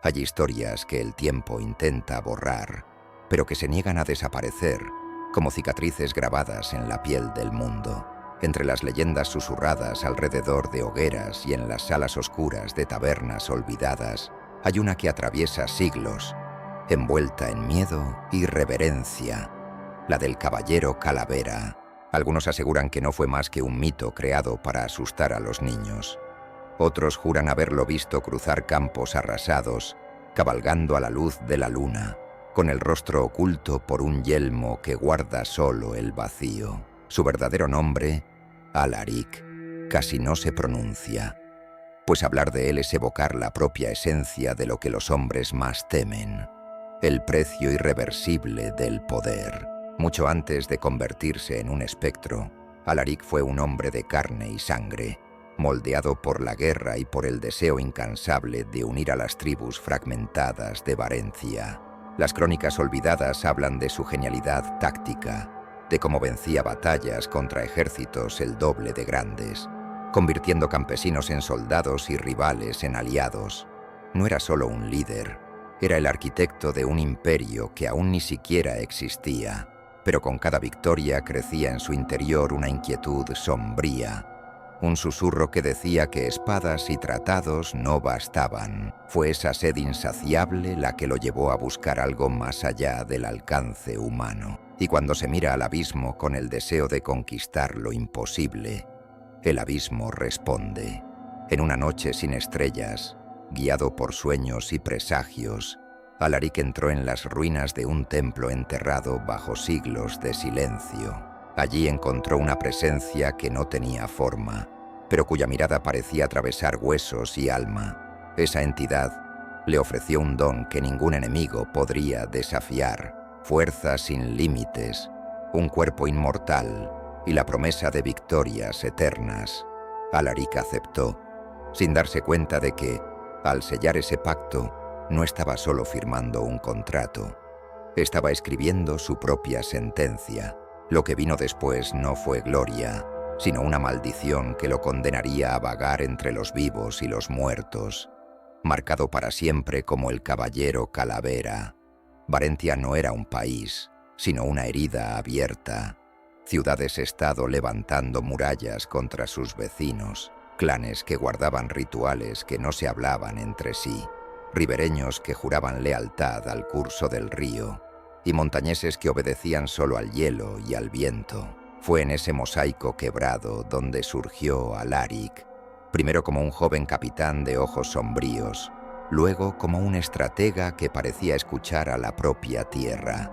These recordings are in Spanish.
Hay historias que el tiempo intenta borrar, pero que se niegan a desaparecer, como cicatrices grabadas en la piel del mundo, entre las leyendas susurradas alrededor de hogueras y en las salas oscuras de tabernas olvidadas. Hay una que atraviesa siglos, envuelta en miedo y reverencia, la del caballero Calavera. Algunos aseguran que no fue más que un mito creado para asustar a los niños. Otros juran haberlo visto cruzar campos arrasados, cabalgando a la luz de la luna, con el rostro oculto por un yelmo que guarda solo el vacío. Su verdadero nombre, Alaric, casi no se pronuncia, pues hablar de él es evocar la propia esencia de lo que los hombres más temen, el precio irreversible del poder. Mucho antes de convertirse en un espectro, Alaric fue un hombre de carne y sangre, moldeado por la guerra y por el deseo incansable de unir a las tribus fragmentadas de Varencia. Las crónicas olvidadas hablan de su genialidad táctica, de cómo vencía batallas contra ejércitos el doble de grandes, convirtiendo campesinos en soldados y rivales en aliados. No era solo un líder, era el arquitecto de un imperio que aún ni siquiera existía, pero con cada victoria crecía en su interior una inquietud sombría, un susurro que decía que espadas y tratados no bastaban. Fue esa sed insaciable la que lo llevó a buscar algo más allá del alcance humano. Y cuando se mira al abismo con el deseo de conquistar lo imposible, el abismo responde. En una noche sin estrellas, guiado por sueños y presagios, Alaric entró en las ruinas de un templo enterrado bajo siglos de silencio. Allí encontró una presencia que no tenía forma, pero cuya mirada parecía atravesar huesos y alma. Esa entidad le ofreció un don que ningún enemigo podría desafiar: fuerza sin límites, un cuerpo inmortal y la promesa de victorias eternas. Alaric aceptó, sin darse cuenta de que, al sellar ese pacto, no estaba solo firmando un contrato, estaba escribiendo su propia sentencia. Lo que vino después no fue gloria, sino una maldición que lo condenaría a vagar entre los vivos y los muertos, marcado para siempre como el caballero Calavera. Varencia no era un país, sino una herida abierta, ciudades-estado levantando murallas contra sus vecinos, clanes que guardaban rituales que no se hablaban entre sí, ribereños que juraban lealtad al curso del río, y montañeses que obedecían solo al hielo y al viento. Fue en ese mosaico quebrado donde surgió Alaric, primero como un joven capitán de ojos sombríos, luego como un estratega que parecía escuchar a la propia tierra.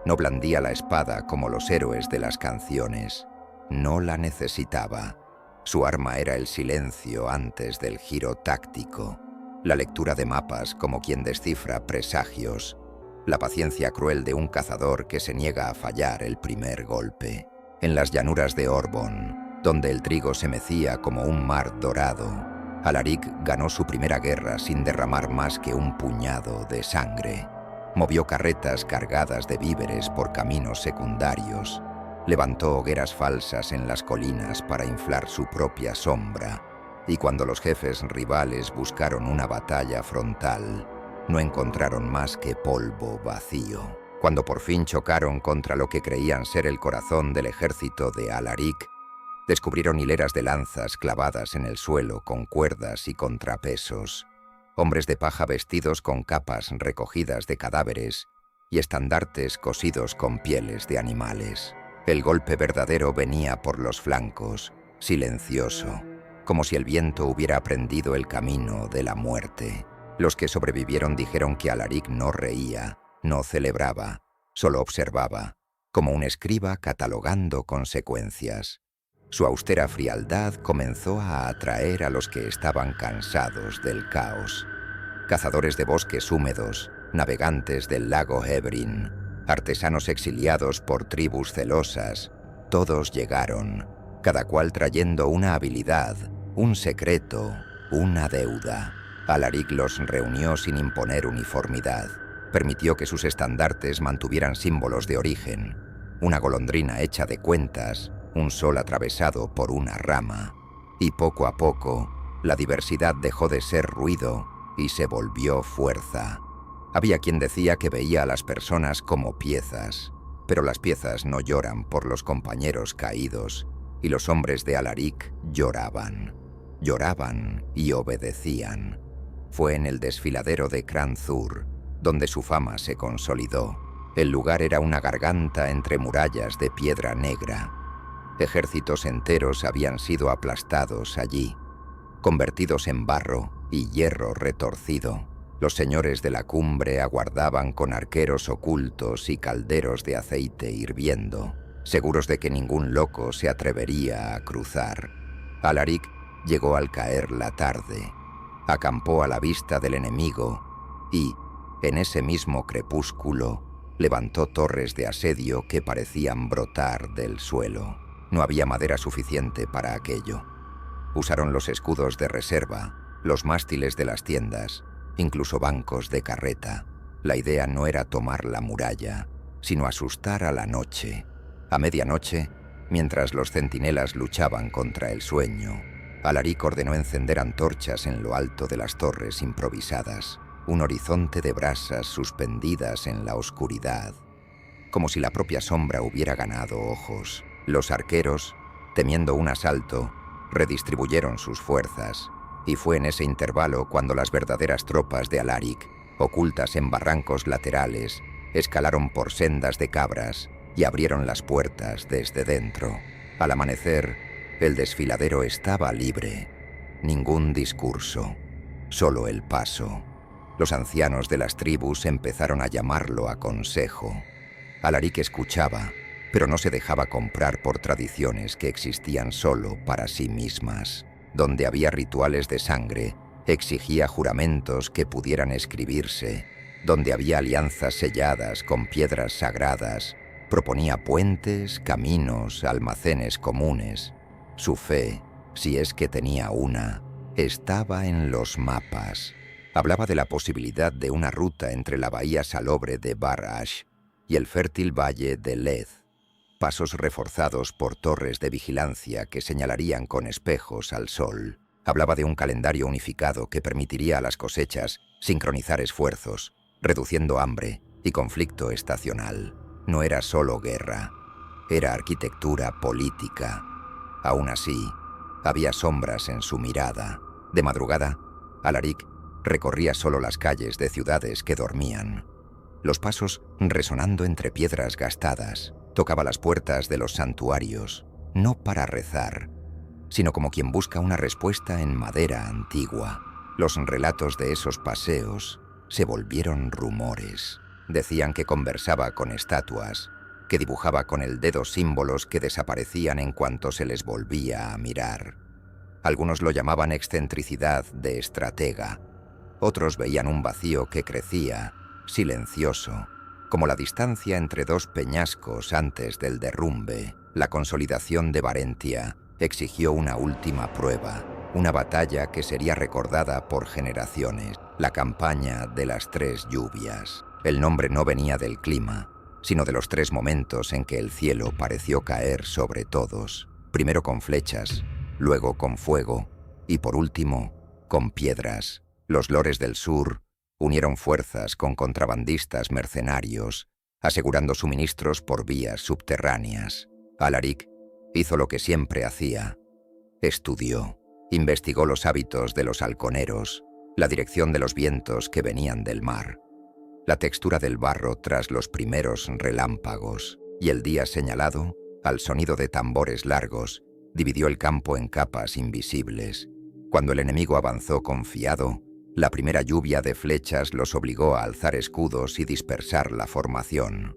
No blandía la espada como los héroes de las canciones, no la necesitaba. Su arma era el silencio antes del giro táctico, la lectura de mapas como quien descifra presagios, la paciencia cruel de un cazador que se niega a fallar el primer golpe. En las llanuras de Orbon, donde el trigo se mecía como un mar dorado, Alaric ganó su primera guerra sin derramar más que un puñado de sangre. Movió carretas cargadas de víveres por caminos secundarios, levantó hogueras falsas en las colinas para inflar su propia sombra, y cuando los jefes rivales buscaron una batalla frontal, no encontraron más que polvo vacío. Cuando por fin chocaron contra lo que creían ser el corazón del ejército de Alaric, descubrieron hileras de lanzas clavadas en el suelo con cuerdas y contrapesos, hombres de paja vestidos con capas recogidas de cadáveres y estandartes cosidos con pieles de animales. El golpe verdadero venía por los flancos, silencioso, como si el viento hubiera aprendido el camino de la muerte. Los que sobrevivieron dijeron que Alaric no reía, no celebraba, solo observaba, como un escriba catalogando consecuencias. Su austera frialdad comenzó a atraer a los que estaban cansados del caos. Cazadores de bosques húmedos, navegantes del lago Hebrin, artesanos exiliados por tribus celosas, todos llegaron, cada cual trayendo una habilidad, un secreto, una deuda. Alaric los reunió sin imponer uniformidad. Permitió que sus estandartes mantuvieran símbolos de origen, una golondrina hecha de cuentas, un sol atravesado por una rama. Y poco a poco, la diversidad dejó de ser ruido y se volvió fuerza. Había quien decía que veía a las personas como piezas, pero las piezas no lloran por los compañeros caídos, y los hombres de Alaric lloraban. Lloraban y obedecían. Fue en el desfiladero de Cranzur donde su fama se consolidó. El lugar era una garganta entre murallas de piedra negra. Ejércitos enteros habían sido aplastados allí, convertidos en barro y hierro retorcido. Los señores de la cumbre aguardaban con arqueros ocultos y calderos de aceite hirviendo, seguros de que ningún loco se atrevería a cruzar. Alaric llegó al caer la tarde, acampó a la vista del enemigo y, en ese mismo crepúsculo, levantó torres de asedio que parecían brotar del suelo. No había madera suficiente para aquello. Usaron los escudos de reserva, los mástiles de las tiendas, incluso bancos de carreta. La idea no era tomar la muralla, sino asustar a la noche. A medianoche, mientras los centinelas luchaban contra el sueño, Alaric ordenó encender antorchas en lo alto de las torres improvisadas, un horizonte de brasas suspendidas en la oscuridad, como si la propia sombra hubiera ganado ojos. Los arqueros, temiendo un asalto, redistribuyeron sus fuerzas, y fue en ese intervalo cuando las verdaderas tropas de Alaric, ocultas en barrancos laterales, escalaron por sendas de cabras y abrieron las puertas desde dentro. Al amanecer, el desfiladero estaba libre. Ningún discurso, solo el paso. Los ancianos de las tribus empezaron a llamarlo a consejo. Alaric escuchaba, pero no se dejaba comprar por tradiciones que existían solo para sí mismas. Donde había rituales de sangre, exigía juramentos que pudieran escribirse. Donde había alianzas selladas con piedras sagradas, proponía puentes, caminos, almacenes comunes. Su fe, si es que tenía una, estaba en los mapas. Hablaba de la posibilidad de una ruta entre la bahía salobre de Bar-Ash y el fértil valle de Lez, pasos reforzados por torres de vigilancia que señalarían con espejos al sol. Hablaba de un calendario unificado que permitiría a las cosechas sincronizar esfuerzos, reduciendo hambre y conflicto estacional. No era solo guerra, era arquitectura política. Aún así, había sombras en su mirada. De madrugada, Alaric recorría solo las calles de ciudades que dormían. Los pasos, resonando entre piedras gastadas, tocaba las puertas de los santuarios, no para rezar, sino como quien busca una respuesta en madera antigua. Los relatos de esos paseos se volvieron rumores. Decían que conversaba con estatuas, que dibujaba con el dedo símbolos que desaparecían en cuanto se les volvía a mirar. Algunos lo llamaban excentricidad de estratega. Otros veían un vacío que crecía, silencioso, como la distancia entre dos peñascos antes del derrumbe. La consolidación de Varentia exigió una última prueba, una batalla que sería recordada por generaciones, la campaña de las 3 lluvias. El nombre no venía del clima, sino de los 3 momentos en que el cielo pareció caer sobre todos, primero con flechas, luego con fuego y por último con piedras. Los lores del sur unieron fuerzas con contrabandistas mercenarios, asegurando suministros por vías subterráneas. Alaric hizo lo que siempre hacía. Estudió, investigó los hábitos de los halconeros, la dirección de los vientos que venían del mar, la textura del barro tras los primeros relámpagos, y el día señalado, al sonido de tambores largos, dividió el campo en capas invisibles. Cuando el enemigo avanzó confiado, la primera lluvia de flechas los obligó a alzar escudos y dispersar la formación.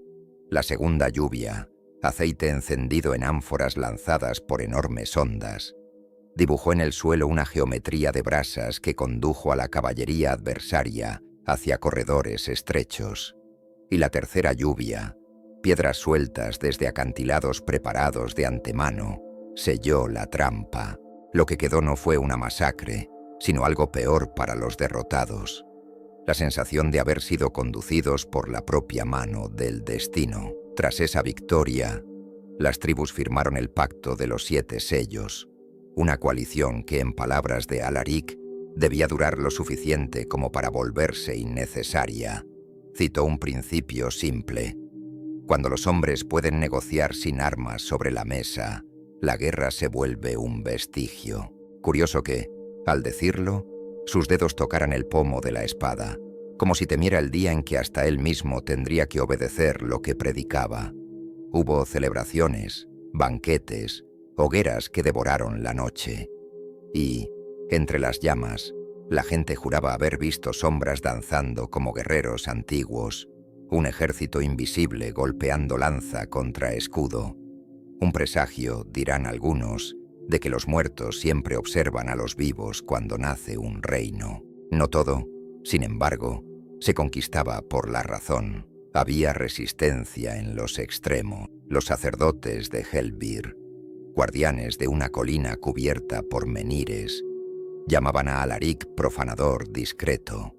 La segunda lluvia, aceite encendido en ánforas lanzadas por enormes ondas, dibujó en el suelo una geometría de brasas que condujo a la caballería adversaria hacia corredores estrechos. Y la tercera lluvia, piedras sueltas desde acantilados preparados de antemano, selló la trampa. Lo que quedó no fue una masacre, sino algo peor para los derrotados. La sensación de haber sido conducidos por la propia mano del destino. Tras esa victoria, las tribus firmaron el Pacto de los 7 Sellos, una coalición que, en palabras de Alaric, Debía durar lo suficiente como para volverse innecesaria. Citó un principio simple. Cuando los hombres pueden negociar sin armas sobre la mesa, la guerra se vuelve un vestigio. Curioso que, al decirlo, sus dedos tocaran el pomo de la espada, como si temiera el día en que hasta él mismo tendría que obedecer lo que predicaba. Hubo celebraciones, banquetes, hogueras que devoraron la noche. Y, entre las llamas, la gente juraba haber visto sombras danzando como guerreros antiguos, un ejército invisible golpeando lanza contra escudo. Un presagio, dirán algunos, de que los muertos siempre observan a los vivos cuando nace un reino. No todo, sin embargo, se conquistaba por la razón. Había resistencia en los extremos. Los sacerdotes de Helvir, guardianes de una colina cubierta por menires, llamaban a Alaric profanador discreto.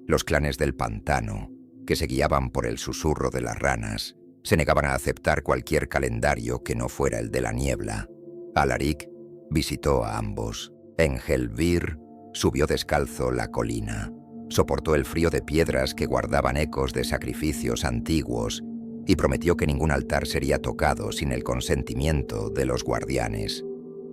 Los clanes del pantano, que se guiaban por el susurro de las ranas, se negaban a aceptar cualquier calendario que no fuera el de la niebla. Alaric visitó a ambos. En Helvir subió descalzo la colina, soportó el frío de piedras que guardaban ecos de sacrificios antiguos y prometió que ningún altar sería tocado sin el consentimiento de los guardianes.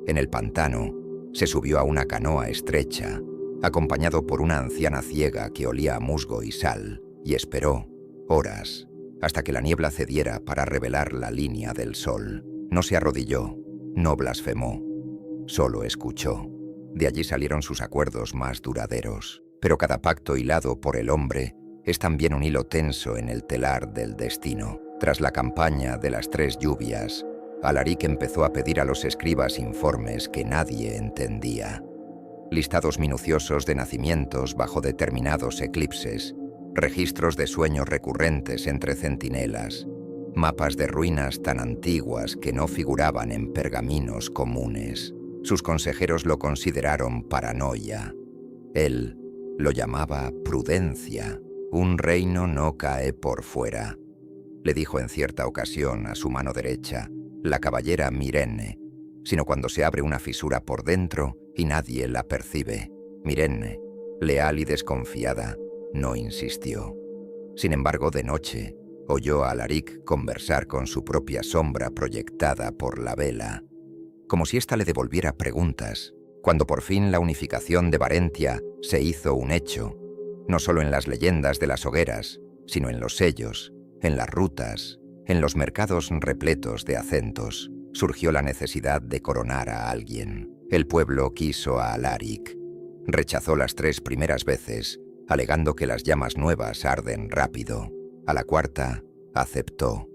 En el pantano se subió a una canoa estrecha, acompañado por una anciana ciega que olía a musgo y sal, y esperó, horas, hasta que la niebla cediera para revelar la línea del sol. No se arrodilló, no blasfemó, solo escuchó. De allí salieron sus acuerdos más duraderos. Pero cada pacto hilado por el hombre es también un hilo tenso en el telar del destino. Tras la campaña de las 3 lluvias, Alaric empezó a pedir a los escribas informes que nadie entendía. Listados minuciosos de nacimientos bajo determinados eclipses, registros de sueños recurrentes entre centinelas, mapas de ruinas tan antiguas que no figuraban en pergaminos comunes. Sus consejeros lo consideraron paranoia. Él lo llamaba prudencia. Un reino no cae por fuera, le dijo en cierta ocasión a su mano derecha, la caballera Mirenne, sino cuando se abre una fisura por dentro y nadie la percibe. Mirenne, leal y desconfiada, no insistió. Sin embargo, de noche, oyó a Alaric conversar con su propia sombra proyectada por la vela, como si ésta le devolviera preguntas. Cuando por fin la unificación de Varentia se hizo un hecho, no solo en las leyendas de las hogueras, sino en los sellos, en las rutas, en los mercados repletos de acentos, surgió la necesidad de coronar a alguien. El pueblo quiso a Alaric. Rechazó las 3 primeras veces, alegando que las llamas nuevas arden rápido. A la cuarta, aceptó,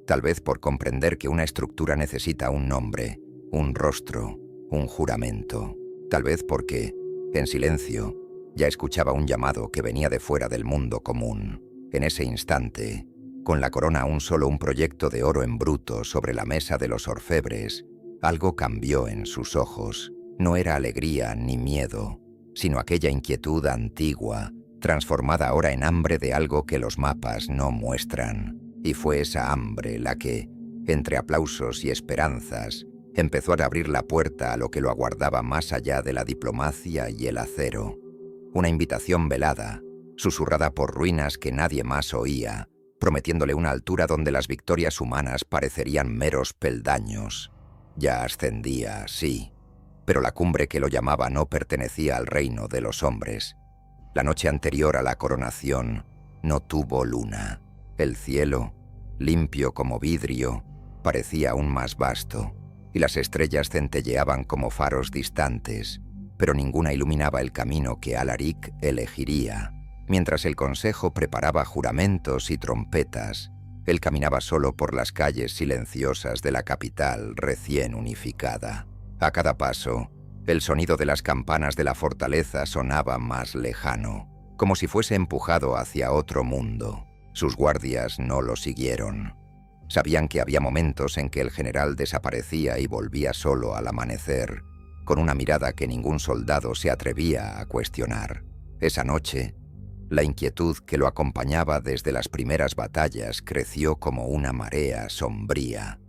tal vez por comprender que una estructura necesita un nombre, un rostro, un juramento. Tal vez porque, en silencio, ya escuchaba un llamado que venía de fuera del mundo común. En ese instante, con la corona aún solo un proyecto de oro en bruto sobre la mesa de los orfebres, algo cambió en sus ojos. No era alegría ni miedo, sino aquella inquietud antigua, transformada ahora en hambre de algo que los mapas no muestran. Y fue esa hambre la que, entre aplausos y esperanzas, empezó a abrir la puerta a lo que lo aguardaba más allá de la diplomacia y el acero. Una invitación velada, susurrada por ruinas que nadie más oía, prometiéndole una altura donde las victorias humanas parecerían meros peldaños. Ya ascendía, sí, pero la cumbre que lo llamaba no pertenecía al reino de los hombres. La noche anterior a la coronación no tuvo luna. El cielo, limpio como vidrio, parecía aún más vasto, y las estrellas centelleaban como faros distantes, pero ninguna iluminaba el camino que Alaric elegiría. Mientras el consejo preparaba juramentos y trompetas, él caminaba solo por las calles silenciosas de la capital recién unificada. A cada paso, el sonido de las campanas de la fortaleza sonaba más lejano, como si fuese empujado hacia otro mundo. Sus guardias no lo siguieron. Sabían que había momentos en que el general desaparecía y volvía solo al amanecer, con una mirada que ningún soldado se atrevía a cuestionar. Esa noche, la inquietud que lo acompañaba desde las primeras batallas creció como una marea sombría.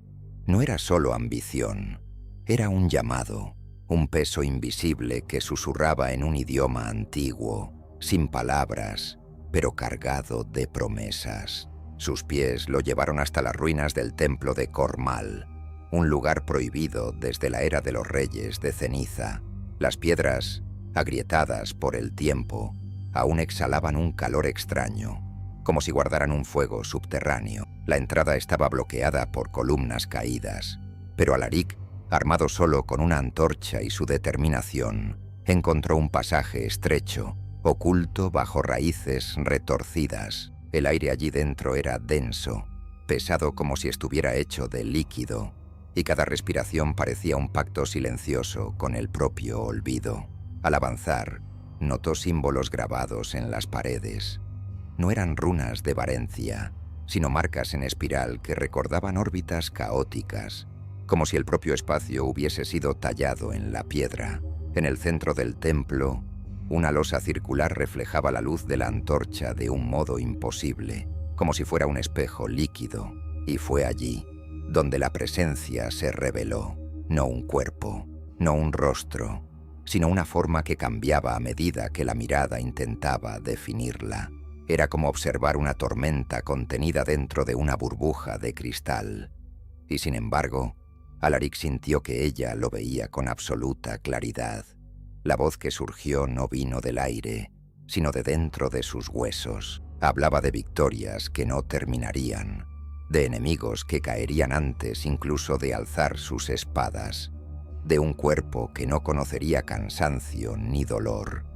No era solo ambición, era un llamado, un peso invisible que susurraba en un idioma antiguo, sin palabras, pero cargado de promesas. Sus pies lo llevaron hasta las ruinas del templo de Cormal, un lugar prohibido desde la era de los reyes de ceniza. Las piedras, agrietadas por el tiempo, aún exhalaban un calor extraño, como si guardaran un fuego subterráneo. La entrada estaba bloqueada por columnas caídas, pero Alaric, armado solo con una antorcha y su determinación, encontró un pasaje estrecho, oculto bajo raíces retorcidas. El aire allí dentro era denso, pesado como si estuviera hecho de líquido, y cada respiración parecía un pacto silencioso con el propio olvido. Al avanzar, notó símbolos grabados en las paredes. No eran runas de Varencia, sino marcas en espiral que recordaban órbitas caóticas, como si el propio espacio hubiese sido tallado en la piedra. En el centro del templo, una losa circular reflejaba la luz de la antorcha de un modo imposible, como si fuera un espejo líquido, y fue allí donde la presencia se reveló. No un cuerpo, no un rostro, sino una forma que cambiaba a medida que la mirada intentaba definirla. Era como observar una tormenta contenida dentro de una burbuja de cristal. Y sin embargo, Alaric sintió que ella lo veía con absoluta claridad. La voz que surgió no vino del aire, sino de dentro de sus huesos. Hablaba de victorias que no terminarían, de enemigos que caerían antes incluso de alzar sus espadas, de un cuerpo que no conocería cansancio ni dolor.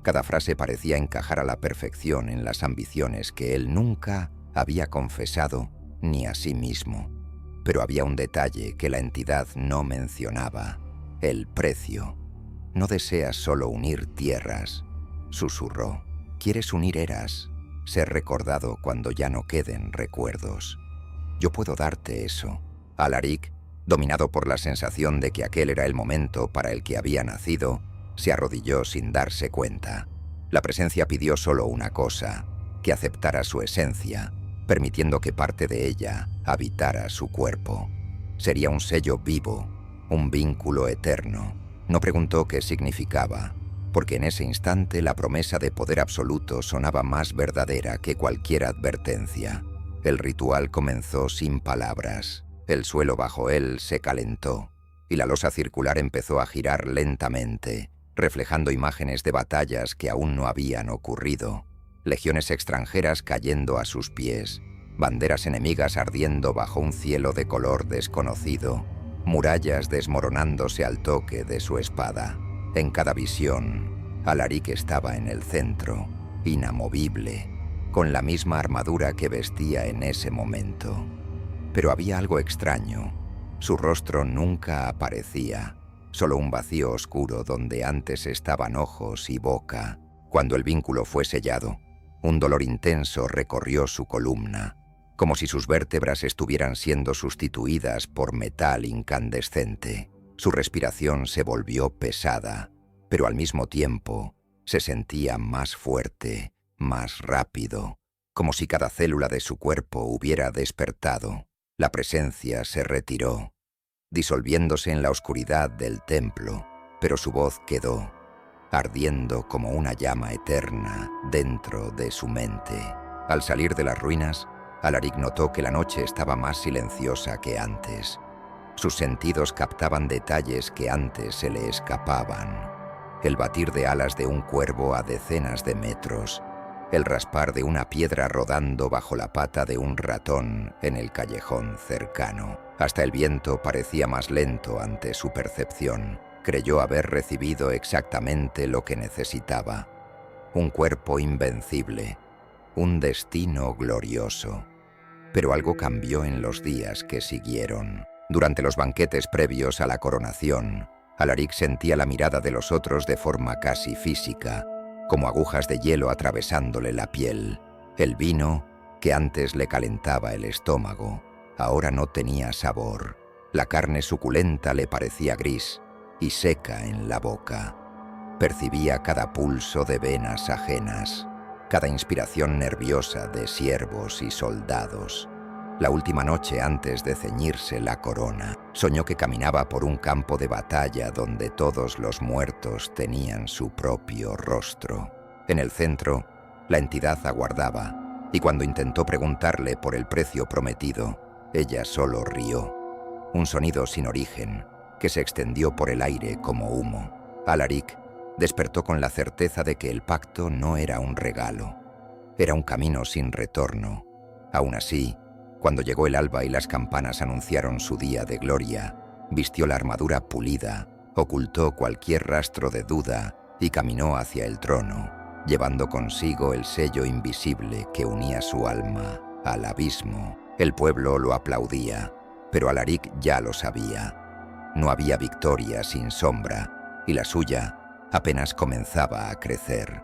Cada frase parecía encajar a la perfección en las ambiciones que él nunca había confesado ni a sí mismo. Pero había un detalle que la entidad no mencionaba: el precio. «No deseas solo unir tierras», susurró. «Quieres unir eras, ser recordado cuando ya no queden recuerdos. Yo puedo darte eso». Alaric, dominado por la sensación de que aquel era el momento para el que había nacido, se arrodilló sin darse cuenta. La presencia pidió solo una cosa: que aceptara su esencia, permitiendo que parte de ella habitara su cuerpo. Sería un sello vivo, un vínculo eterno. No preguntó qué significaba, porque en ese instante la promesa de poder absoluto sonaba más verdadera que cualquier advertencia. El ritual comenzó sin palabras. El suelo bajo él se calentó, y la losa circular empezó a girar lentamente, reflejando imágenes de batallas que aún no habían ocurrido. Legiones extranjeras cayendo a sus pies, banderas enemigas ardiendo bajo un cielo de color desconocido, murallas desmoronándose al toque de su espada. En cada visión, Alaric estaba en el centro, inamovible, con la misma armadura que vestía en ese momento. Pero había algo extraño. Su rostro nunca aparecía, solo un vacío oscuro donde antes estaban ojos y boca. Cuando el vínculo fue sellado, un dolor intenso recorrió su columna, como si sus vértebras estuvieran siendo sustituidas por metal incandescente. Su respiración se volvió pesada, pero al mismo tiempo se sentía más fuerte, más rápido, como si cada célula de su cuerpo hubiera despertado. La presencia se retiró, disolviéndose en la oscuridad del templo, pero su voz quedó, ardiendo como una llama eterna dentro de su mente. Al salir de las ruinas, Alaric notó que la noche estaba más silenciosa que antes. Sus sentidos captaban detalles que antes se le escapaban: el batir de alas de un cuervo a decenas de metros, el raspar de una piedra rodando bajo la pata de un ratón en el callejón cercano. Hasta el viento parecía más lento ante su percepción. Creyó haber recibido exactamente lo que necesitaba: un cuerpo invencible, un destino glorioso. Pero algo cambió en los días que siguieron. Durante los banquetes previos a la coronación, Alaric sentía la mirada de los otros de forma casi física, como agujas de hielo atravesándole la piel. El vino, que antes le calentaba el estómago, ahora no tenía sabor. La carne suculenta le parecía gris y seca en la boca. Percibía cada pulso de venas ajenas, cada inspiración nerviosa de siervos y soldados. La última noche antes de ceñirse la corona, soñó que caminaba por un campo de batalla donde todos los muertos tenían su propio rostro. En el centro, la entidad aguardaba, y cuando intentó preguntarle por el precio prometido, ella solo rió. Un sonido sin origen, que se extendió por el aire como humo. Alaric despertó con la certeza de que el pacto no era un regalo, era un camino sin retorno. Aún así, cuando llegó el alba y las campanas anunciaron su día de gloria, vistió la armadura pulida, ocultó cualquier rastro de duda y caminó hacia el trono, llevando consigo el sello invisible que unía su alma al abismo. El pueblo lo aplaudía, pero Alaric ya lo sabía. No había victoria sin sombra, y la suya apenas comenzaba a crecer.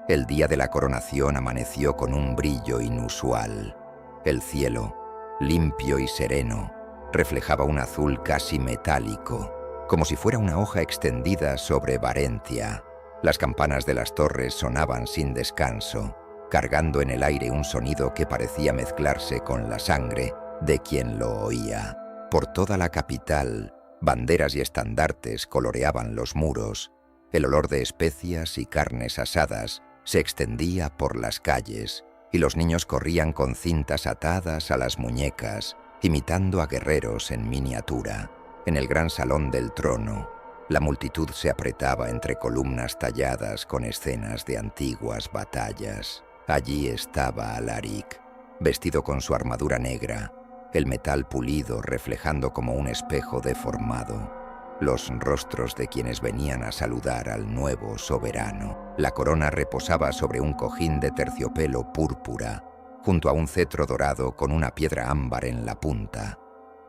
El día de la coronación amaneció con un brillo inusual. El cielo, limpio y sereno, reflejaba un azul casi metálico, como si fuera una hoja extendida sobre Varentia. Las campanas de las torres sonaban sin descanso, cargando en el aire un sonido que parecía mezclarse con la sangre de quien lo oía. Por toda la capital, banderas y estandartes coloreaban los muros. El olor de especias y carnes asadas se extendía por las calles, y los niños corrían con cintas atadas a las muñecas, imitando a guerreros en miniatura. En el gran salón del trono, la multitud se apretaba entre columnas talladas con escenas de antiguas batallas. Allí estaba Alaric, vestido con su armadura negra, el metal pulido reflejando como un espejo deformado los rostros de quienes venían a saludar al nuevo soberano. La corona reposaba sobre un cojín de terciopelo púrpura, junto a un cetro dorado con una piedra ámbar en la punta,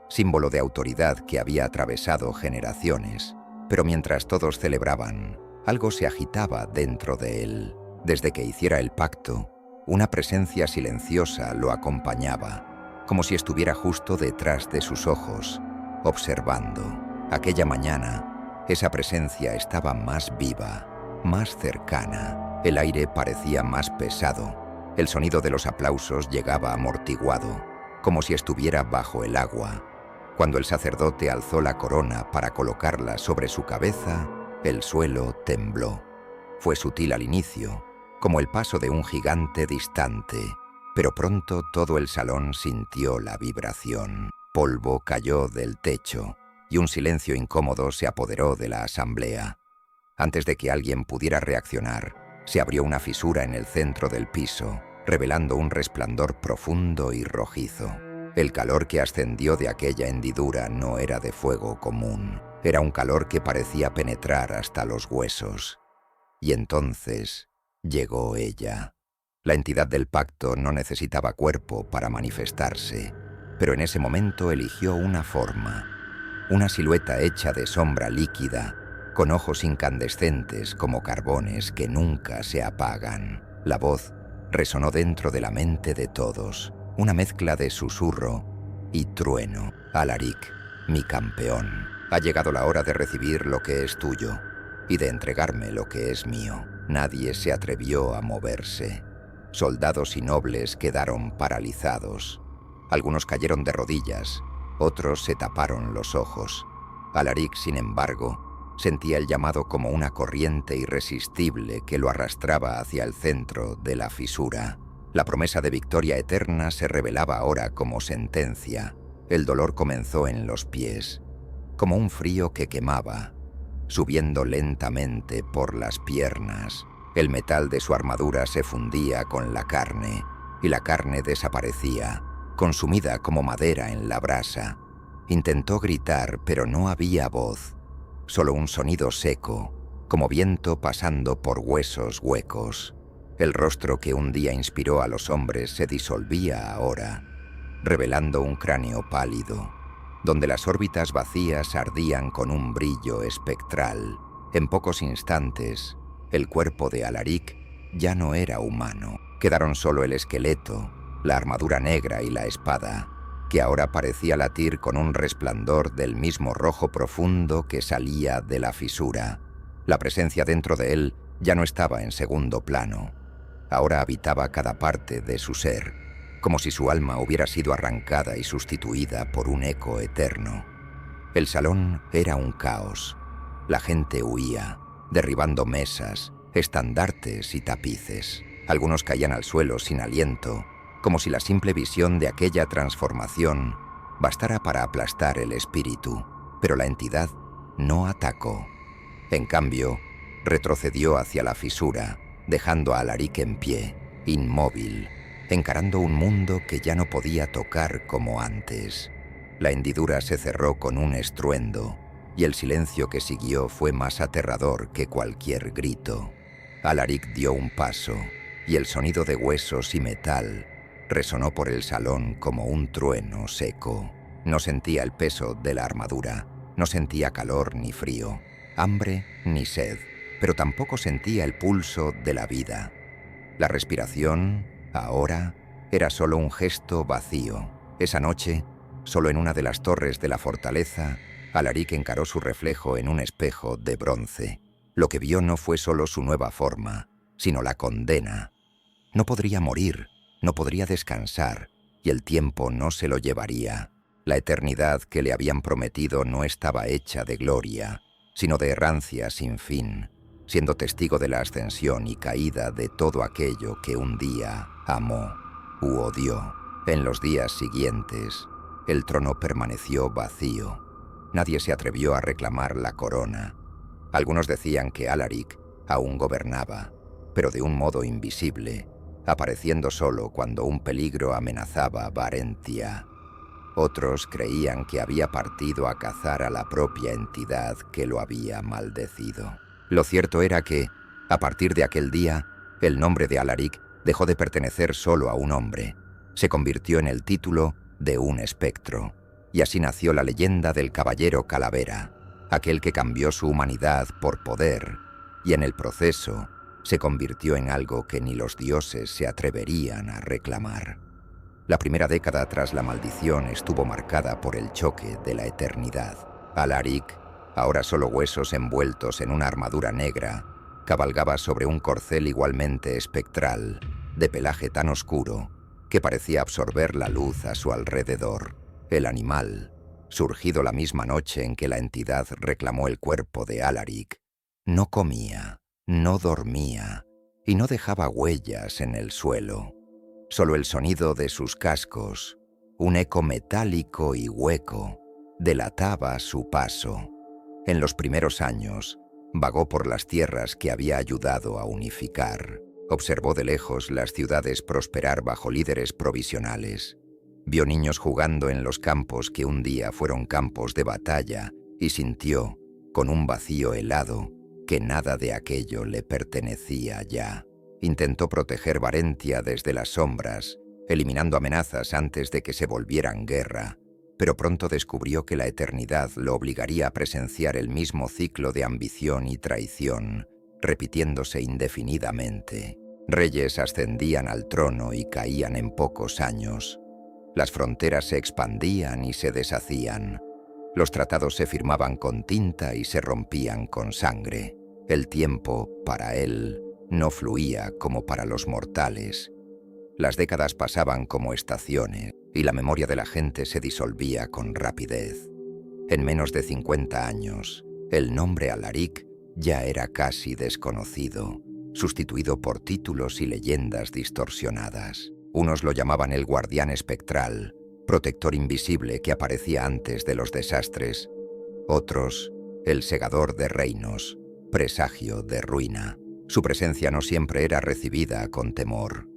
símbolo de autoridad que había atravesado generaciones. Pero mientras todos celebraban, algo se agitaba dentro de él. Desde que hiciera el pacto, una presencia silenciosa lo acompañaba, como si estuviera justo detrás de sus ojos, observando. Aquella mañana, esa presencia estaba más viva, más cercana. El aire parecía más pesado. El sonido de los aplausos llegaba amortiguado, como si estuviera bajo el agua. Cuando el sacerdote alzó la corona para colocarla sobre su cabeza, el suelo tembló. Fue sutil al inicio, como el paso de un gigante distante, pero pronto todo el salón sintió la vibración. Polvo cayó del techo, y un silencio incómodo se apoderó de la asamblea. Antes de que alguien pudiera reaccionar, se abrió una fisura en el centro del piso, revelando un resplandor profundo y rojizo. El calor que ascendió de aquella hendidura no era de fuego común, era un calor que parecía penetrar hasta los huesos. Y entonces llegó ella. La entidad del pacto no necesitaba cuerpo para manifestarse, pero en ese momento eligió una forma. Una silueta hecha de sombra líquida, con ojos incandescentes como carbones que nunca se apagan. La voz resonó dentro de la mente de todos, una mezcla de susurro y trueno. Alaric, mi campeón, ha llegado la hora de recibir lo que es tuyo y de entregarme lo que es mío. Nadie se atrevió a moverse. Soldados y nobles quedaron paralizados. Algunos cayeron de rodillas, otros se taparon los ojos. Alaric, sin embargo, sentía el llamado como una corriente irresistible que lo arrastraba hacia el centro de la fisura. La promesa de victoria eterna se revelaba ahora como sentencia. El dolor comenzó en los pies, como un frío que quemaba, subiendo lentamente por las piernas. El metal de su armadura se fundía con la carne, y la carne desaparecía, consumida como madera en la brasa. Intentó gritar, pero no había voz, solo un sonido seco, como viento pasando por huesos huecos. El rostro que un día inspiró a los hombres se disolvía ahora, revelando un cráneo pálido, donde las órbitas vacías ardían con un brillo espectral. En pocos instantes, el cuerpo de Alaric ya no era humano. Quedaron solo el esqueleto, la armadura negra y la espada, que ahora parecía latir con un resplandor del mismo rojo profundo que salía de la fisura. La presencia dentro de él ya no estaba en segundo plano. Ahora habitaba cada parte de su ser, como si su alma hubiera sido arrancada y sustituida por un eco eterno. El salón era un caos. La gente huía, derribando mesas, estandartes y tapices. Algunos caían al suelo sin aliento, como si la simple visión de aquella transformación bastara para aplastar el espíritu, pero la entidad no atacó. En cambio, retrocedió hacia la fisura, dejando a Alaric en pie, inmóvil, encarando un mundo que ya no podía tocar como antes. La hendidura se cerró con un estruendo, y el silencio que siguió fue más aterrador que cualquier grito. Alaric dio un paso, y el sonido de huesos y metal resonó por el salón como un trueno seco. No sentía el peso de la armadura, no sentía calor ni frío, hambre ni sed, pero tampoco sentía el pulso de la vida. La respiración, ahora, era solo un gesto vacío. Esa noche, solo en una de las torres de la fortaleza, Alaric encaró su reflejo en un espejo de bronce. Lo que vio no fue solo su nueva forma, sino la condena. No podría morir, no podría descansar, y el tiempo no se lo llevaría. La eternidad que le habían prometido no estaba hecha de gloria, sino de errancia sin fin, siendo testigo de la ascensión y caída de todo aquello que un día amó u odió. En los días siguientes, el trono permaneció vacío. Nadie se atrevió a reclamar la corona. Algunos decían que Alaric aún gobernaba, pero de un modo invisible, apareciendo solo cuando un peligro amenazaba Varentia. Otros creían que había partido a cazar a la propia entidad que lo había maldecido. Lo cierto era que, a partir de aquel día, el nombre de Alaric dejó de pertenecer solo a un hombre. Se convirtió en el título de un espectro. Y así nació la leyenda del Caballero Calavera, aquel que cambió su humanidad por poder, y en el proceso se convirtió en algo que ni los dioses se atreverían a reclamar. La primera década tras la maldición estuvo marcada por el choque de la eternidad. Alaric, ahora solo huesos envueltos en una armadura negra, cabalgaba sobre un corcel igualmente espectral, de pelaje tan oscuro que parecía absorber la luz a su alrededor. El animal, surgido la misma noche en que la entidad reclamó el cuerpo de Alaric, no comía, no dormía y no dejaba huellas en el suelo. Solo el sonido de sus cascos, un eco metálico y hueco, delataba su paso. En los primeros años, vagó por las tierras que había ayudado a unificar. Observó de lejos las ciudades prosperar bajo líderes provisionales. Vio niños jugando en los campos que un día fueron campos de batalla y sintió, con un vacío helado, que nada de aquello le pertenecía ya. Intentó proteger Varentia desde las sombras, eliminando amenazas antes de que se volvieran guerra, pero pronto descubrió que la eternidad lo obligaría a presenciar el mismo ciclo de ambición y traición, repitiéndose indefinidamente. Reyes ascendían al trono y caían en pocos años. Las fronteras se expandían y se deshacían. Los tratados se firmaban con tinta y se rompían con sangre. El tiempo, para él, no fluía como para los mortales. Las décadas pasaban como estaciones y la memoria de la gente se disolvía con rapidez. En menos de 50 años, el nombre Alaric ya era casi desconocido, sustituido por títulos y leyendas distorsionadas. Unos lo llamaban el guardián espectral, protector invisible que aparecía antes de los desastres. Otros, el segador de reinos, presagio de ruina. Su presencia no siempre era recibida con temor.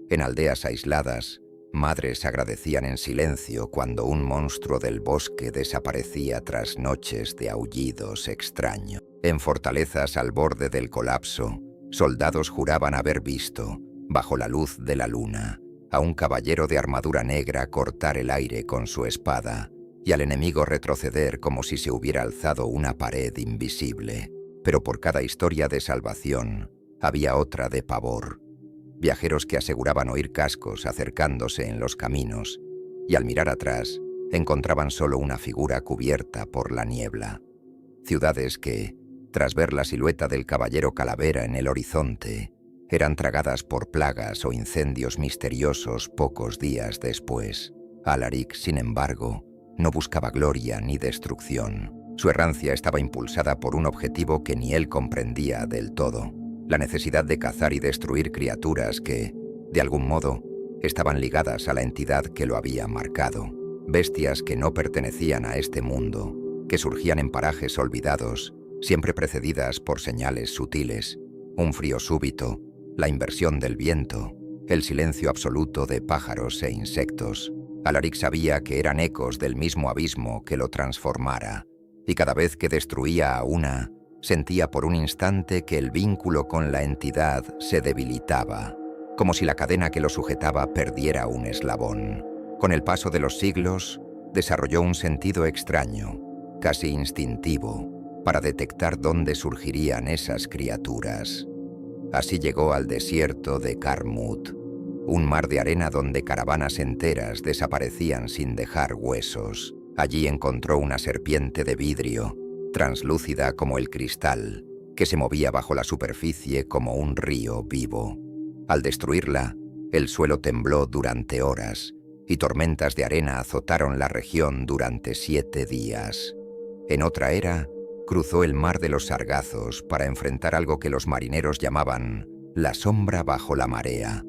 En aldeas aisladas, madres agradecían en silencio cuando un monstruo del bosque desaparecía tras noches de aullidos extraños. En fortalezas al borde del colapso, soldados juraban haber visto, bajo la luz de la luna, a un caballero de armadura negra cortar el aire con su espada y al enemigo retroceder como si se hubiera alzado una pared invisible. Pero por cada historia de salvación había otra de pavor. Viajeros que aseguraban oír cascos acercándose en los caminos y al mirar atrás encontraban solo una figura cubierta por la niebla. Ciudades que, tras ver la silueta del caballero calavera en el horizonte, eran tragadas por plagas o incendios misteriosos pocos días después. Alaric, sin embargo, no buscaba gloria ni destrucción. Su errancia estaba impulsada por un objetivo que ni él comprendía del todo: la necesidad de cazar y destruir criaturas que, de algún modo, estaban ligadas a la entidad que lo había marcado. Bestias que no pertenecían a este mundo, que surgían en parajes olvidados, siempre precedidas por señales sutiles: un frío súbito, la inversión del viento, el silencio absoluto de pájaros e insectos. Alaric sabía que eran ecos del mismo abismo que lo transformara, y cada vez que destruía a una, sentía por un instante que el vínculo con la entidad se debilitaba, como si la cadena que lo sujetaba perdiera un eslabón. Con el paso de los siglos, desarrolló un sentido extraño, casi instintivo, para detectar dónde surgirían esas criaturas. Así llegó al desierto de Karmut, un mar de arena donde caravanas enteras desaparecían sin dejar huesos. Allí encontró una serpiente de vidrio, translúcida como el cristal, que se movía bajo la superficie como un río vivo. Al destruirla, el suelo tembló durante horas, y tormentas de arena azotaron la región durante 7 días. En otra era, cruzó el mar de los sargazos para enfrentar algo que los marineros llamaban la sombra bajo la marea,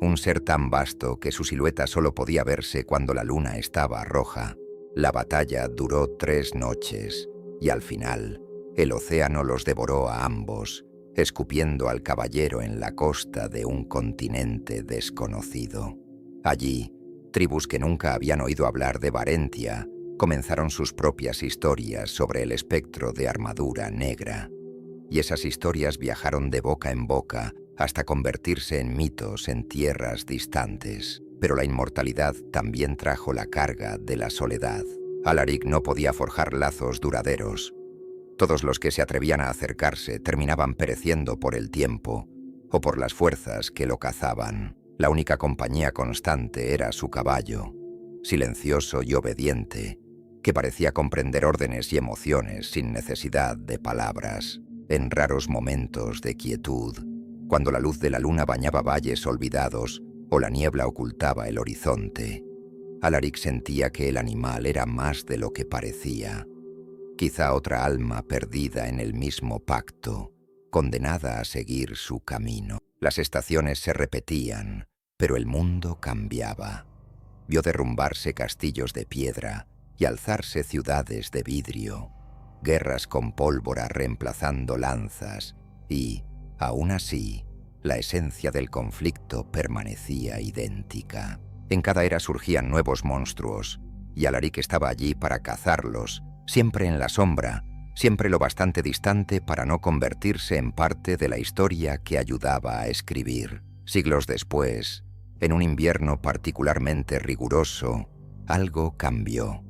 un ser tan vasto que su silueta solo podía verse cuando la luna estaba roja. La batalla duró 3 noches, y al final, el océano los devoró a ambos, escupiendo al caballero en la costa de un continente desconocido. Allí, tribus que nunca habían oído hablar de Varentia comenzaron sus propias historias sobre el espectro de armadura negra. Y esas historias viajaron de boca en boca hasta convertirse en mitos en tierras distantes. Pero la inmortalidad también trajo la carga de la soledad. Alaric no podía forjar lazos duraderos. Todos los que se atrevían a acercarse terminaban pereciendo por el tiempo o por las fuerzas que lo cazaban. La única compañía constante era su caballo, silencioso y obediente, que parecía comprender órdenes y emociones sin necesidad de palabras. En raros momentos de quietud, cuando la luz de la luna bañaba valles olvidados o la niebla ocultaba el horizonte, Alaric sentía que el animal era más de lo que parecía. Quizá otra alma perdida en el mismo pacto, condenada a seguir su camino. Las estaciones se repetían, pero el mundo cambiaba. Vio derrumbarse castillos de piedra y alzarse ciudades de vidrio, guerras con pólvora reemplazando lanzas, y, aún así, la esencia del conflicto permanecía idéntica. En cada era surgían nuevos monstruos, y Alaric estaba allí para cazarlos, siempre en la sombra, siempre lo bastante distante para no convertirse en parte de la historia que ayudaba a escribir. Siglos después, en un invierno particularmente riguroso, algo cambió.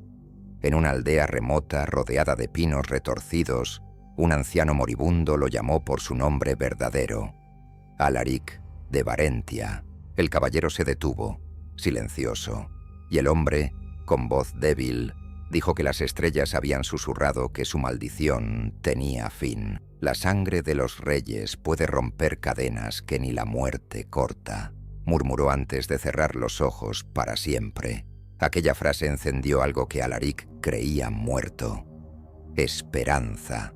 En una aldea remota rodeada de pinos retorcidos, un anciano moribundo lo llamó por su nombre verdadero: Alaric de Varentia. El caballero se detuvo, silencioso, y el hombre, con voz débil, dijo que las estrellas habían susurrado que su maldición tenía fin. La sangre de los reyes puede romper cadenas que ni la muerte corta, murmuró antes de cerrar los ojos para siempre. Aquella frase encendió algo que Alaric creía muerto: esperanza.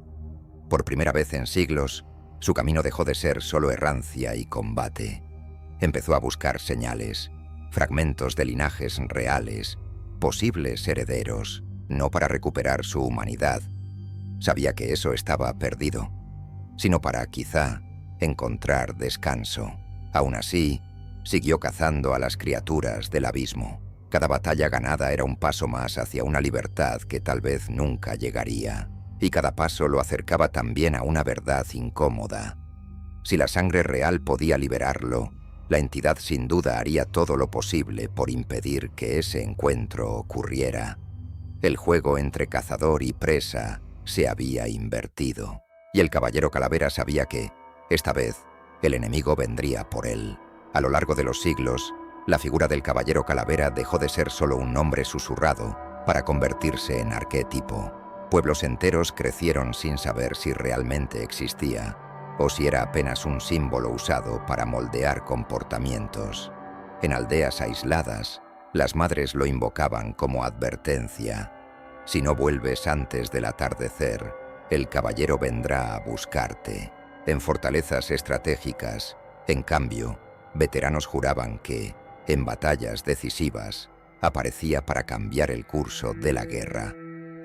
Por primera vez en siglos, su camino dejó de ser solo errancia y combate. Empezó a buscar señales, fragmentos de linajes reales, posibles herederos, no para recuperar su humanidad, sabía que eso estaba perdido, sino para, quizá, encontrar descanso. Aún así, siguió cazando a las criaturas del abismo. Cada batalla ganada era un paso más hacia una libertad que tal vez nunca llegaría, y cada paso lo acercaba también a una verdad incómoda. Si la sangre real podía liberarlo, la entidad sin duda haría todo lo posible por impedir que ese encuentro ocurriera. El juego entre cazador y presa se había invertido, y el caballero calavera sabía que, esta vez, el enemigo vendría por él. A lo largo de los siglos, la figura del caballero calavera dejó de ser solo un nombre susurrado para convertirse en arquetipo. Pueblos enteros crecieron sin saber si realmente existía, o si era apenas un símbolo usado para moldear comportamientos. En aldeas aisladas, las madres lo invocaban como advertencia. Si no vuelves antes del atardecer, el caballero vendrá a buscarte. En fortalezas estratégicas, en cambio, veteranos juraban que, en batallas decisivas, aparecía para cambiar el curso de la guerra,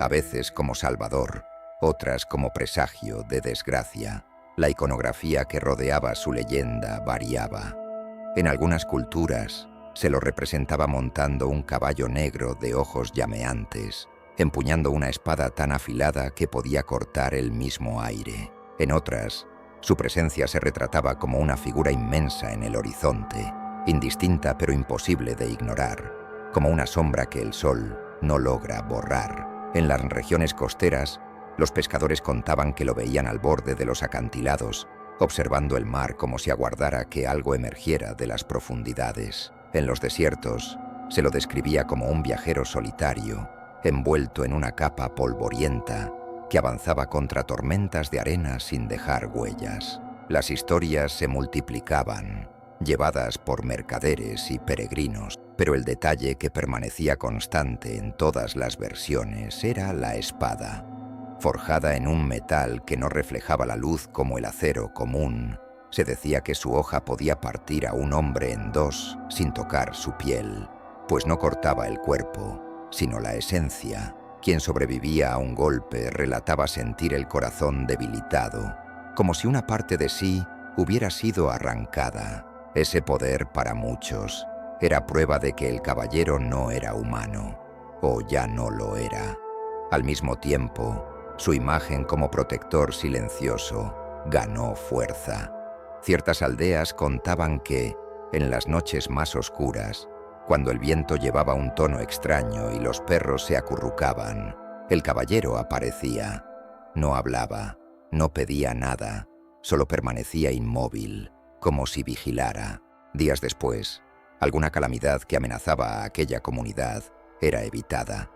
a veces como salvador, otras como presagio de desgracia. La iconografía que rodeaba su leyenda variaba. En algunas culturas, se lo representaba montando un caballo negro de ojos llameantes, empuñando una espada tan afilada que podía cortar el mismo aire. En otras, su presencia se retrataba como una figura inmensa en el horizonte, indistinta pero imposible de ignorar, como una sombra que el sol no logra borrar. En las regiones costeras, los pescadores contaban que lo veían al borde de los acantilados, observando el mar como si aguardara que algo emergiera de las profundidades. En los desiertos, se lo describía como un viajero solitario, envuelto en una capa polvorienta, que avanzaba contra tormentas de arena sin dejar huellas. Las historias se multiplicaban, llevadas por mercaderes y peregrinos, pero el detalle que permanecía constante en todas las versiones era la espada. Forjada en un metal que no reflejaba la luz como el acero común, se decía que su hoja podía partir a un hombre en dos sin tocar su piel, pues no cortaba el cuerpo, sino la esencia. Quien sobrevivía a un golpe relataba sentir el corazón debilitado, como si una parte de sí hubiera sido arrancada. Ese poder, para muchos, era prueba de que el caballero no era humano, o ya no lo era. Al mismo tiempo, su imagen como protector silencioso ganó fuerza. Ciertas aldeas contaban que, en las noches más oscuras, cuando el viento llevaba un tono extraño y los perros se acurrucaban, el caballero aparecía. No hablaba, no pedía nada, solo permanecía inmóvil, como si vigilara. Días después, alguna calamidad que amenazaba a aquella comunidad era evitada.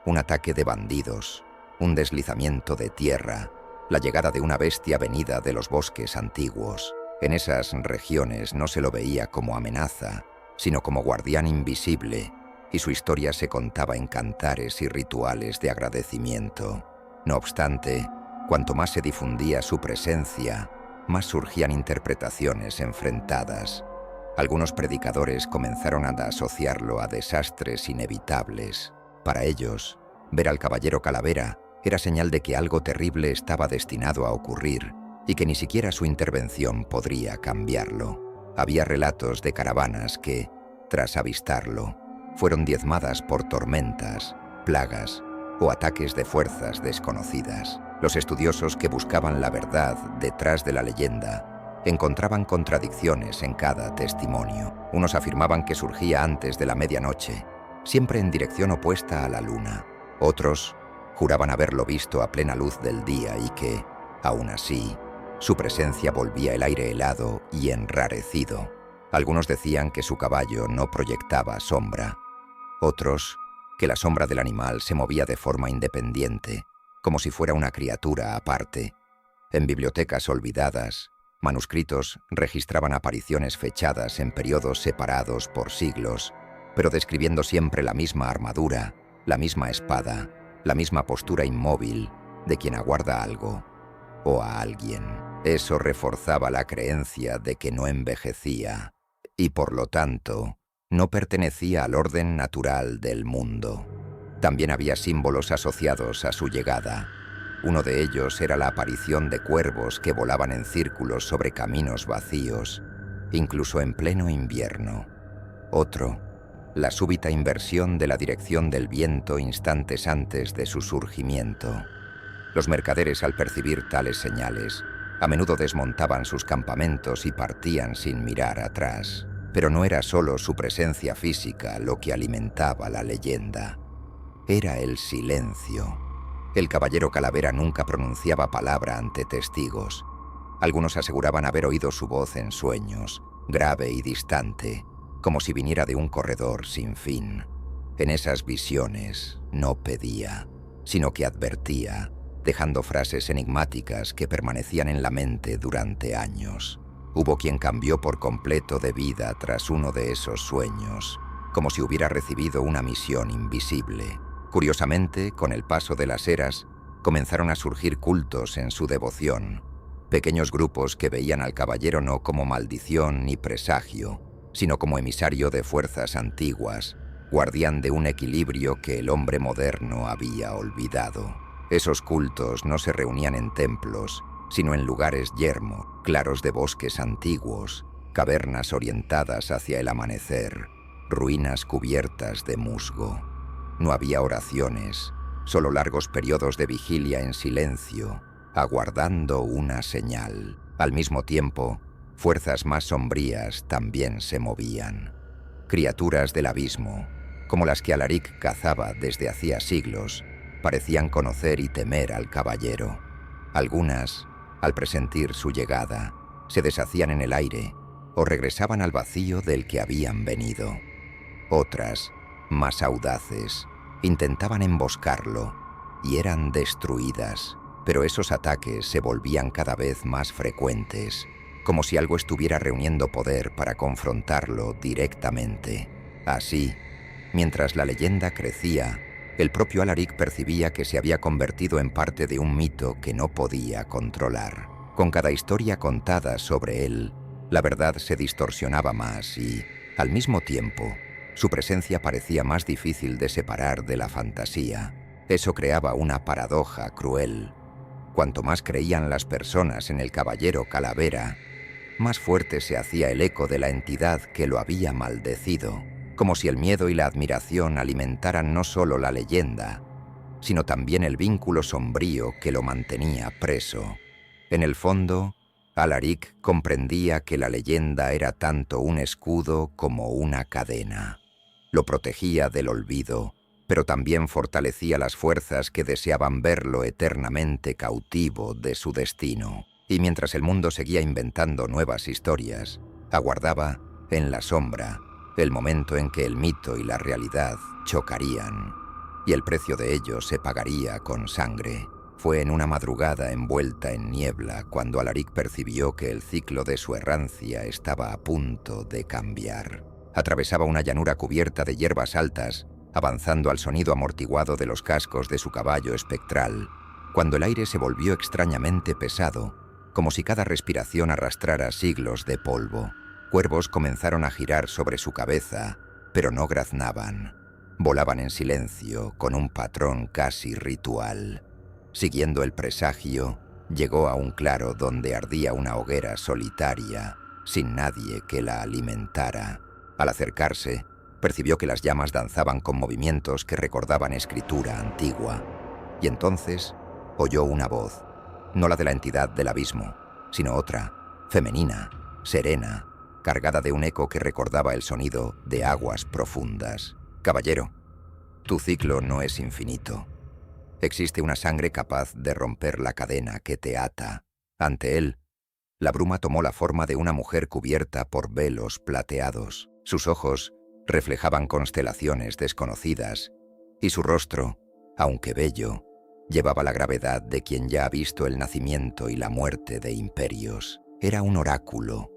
Un ataque de bandidos, un deslizamiento de tierra, la llegada de una bestia venida de los bosques antiguos. En esas regiones no se lo veía como amenaza, sino como guardián invisible, y su historia se contaba en cantares y rituales de agradecimiento. No obstante, cuanto más se difundía su presencia, más surgían interpretaciones enfrentadas. Algunos predicadores comenzaron a asociarlo a desastres inevitables. Para ellos, ver al caballero calavera era señal de que algo terrible estaba destinado a ocurrir y que ni siquiera su intervención podría cambiarlo. Había relatos de caravanas que, tras avistarlo, fueron diezmadas por tormentas, plagas o ataques de fuerzas desconocidas. Los estudiosos que buscaban la verdad detrás de la leyenda encontraban contradicciones en cada testimonio. Unos afirmaban que surgía antes de la medianoche, siempre en dirección opuesta a la luna. Otros juraban haberlo visto a plena luz del día y que, aún así, su presencia volvía el aire helado y enrarecido. Algunos decían que su caballo no proyectaba sombra. Otros, que la sombra del animal se movía de forma independiente, como si fuera una criatura aparte. En bibliotecas olvidadas, manuscritos registraban apariciones fechadas en periodos separados por siglos, pero describiendo siempre la misma armadura, la misma espada, la misma postura inmóvil de quien aguarda algo o a alguien. Eso reforzaba la creencia de que no envejecía y, por lo tanto, no pertenecía al orden natural del mundo. También había símbolos asociados a su llegada. Uno de ellos era la aparición de cuervos que volaban en círculos sobre caminos vacíos, incluso en pleno invierno. Otro, la súbita inversión de la dirección del viento instantes antes de su surgimiento. Los mercaderes, al percibir tales señales, a menudo desmontaban sus campamentos y partían sin mirar atrás. Pero no era solo su presencia física lo que alimentaba la leyenda. Era el silencio. El caballero calavera nunca pronunciaba palabra ante testigos. Algunos aseguraban haber oído su voz en sueños, grave y distante, como si viniera de un corredor sin fin. En esas visiones no pedía, sino que advertía, dejando frases enigmáticas que permanecían en la mente durante años. Hubo quien cambió por completo de vida tras uno de esos sueños, como si hubiera recibido una misión invisible. Curiosamente, con el paso de las eras, comenzaron a surgir cultos en su devoción, pequeños grupos que veían al caballero no como maldición ni presagio, sino como emisario de fuerzas antiguas, guardián de un equilibrio que el hombre moderno había olvidado. Esos cultos no se reunían en templos, sino en lugares yermo, claros de bosques antiguos, cavernas orientadas hacia el amanecer, ruinas cubiertas de musgo. No había oraciones, solo largos periodos de vigilia en silencio, aguardando una señal. Al mismo tiempo, fuerzas más sombrías también se movían. Criaturas del abismo, como las que Alaric cazaba desde hacía siglos, parecían conocer y temer al caballero. Algunas, al presentir su llegada, se deshacían en el aire o regresaban al vacío del que habían venido. Otras, más audaces, intentaban emboscarlo y eran destruidas, pero esos ataques se volvían cada vez más frecuentes, como si algo estuviera reuniendo poder para confrontarlo directamente. Así, mientras la leyenda crecía, el propio Alaric percibía que se había convertido en parte de un mito que no podía controlar. Con cada historia contada sobre él, la verdad se distorsionaba más y, al mismo tiempo, su presencia parecía más difícil de separar de la fantasía. Eso creaba una paradoja cruel. Cuanto más creían las personas en el caballero calavera, más fuerte se hacía el eco de la entidad que lo había maldecido, como si el miedo y la admiración alimentaran no solo la leyenda, sino también el vínculo sombrío que lo mantenía preso. En el fondo, Alaric comprendía que la leyenda era tanto un escudo como una cadena. Lo protegía del olvido, pero también fortalecía las fuerzas que deseaban verlo eternamente cautivo de su destino. Y mientras el mundo seguía inventando nuevas historias, aguardaba, en la sombra, el momento en que el mito y la realidad chocarían, y el precio de ello se pagaría con sangre. Fue en una madrugada envuelta en niebla cuando Alaric percibió que el ciclo de su errancia estaba a punto de cambiar. Atravesaba una llanura cubierta de hierbas altas, avanzando al sonido amortiguado de los cascos de su caballo espectral, cuando el aire se volvió extrañamente pesado, como si cada respiración arrastrara siglos de polvo. Cuervos comenzaron a girar sobre su cabeza, pero no graznaban. Volaban en silencio, con un patrón casi ritual. Siguiendo el presagio, llegó a un claro donde ardía una hoguera solitaria, sin nadie que la alimentara. Al acercarse, percibió que las llamas danzaban con movimientos que recordaban escritura antigua. Y entonces oyó una voz, no la de la entidad del abismo, sino otra, femenina, serena, cargada de un eco que recordaba el sonido de aguas profundas. Caballero, tu ciclo no es infinito. Existe una sangre capaz de romper la cadena que te ata. Ante él, la bruma tomó la forma de una mujer cubierta por velos plateados. Sus ojos reflejaban constelaciones desconocidas, y su rostro, aunque bello, llevaba la gravedad de quien ya ha visto el nacimiento y la muerte de imperios. Era un oráculo,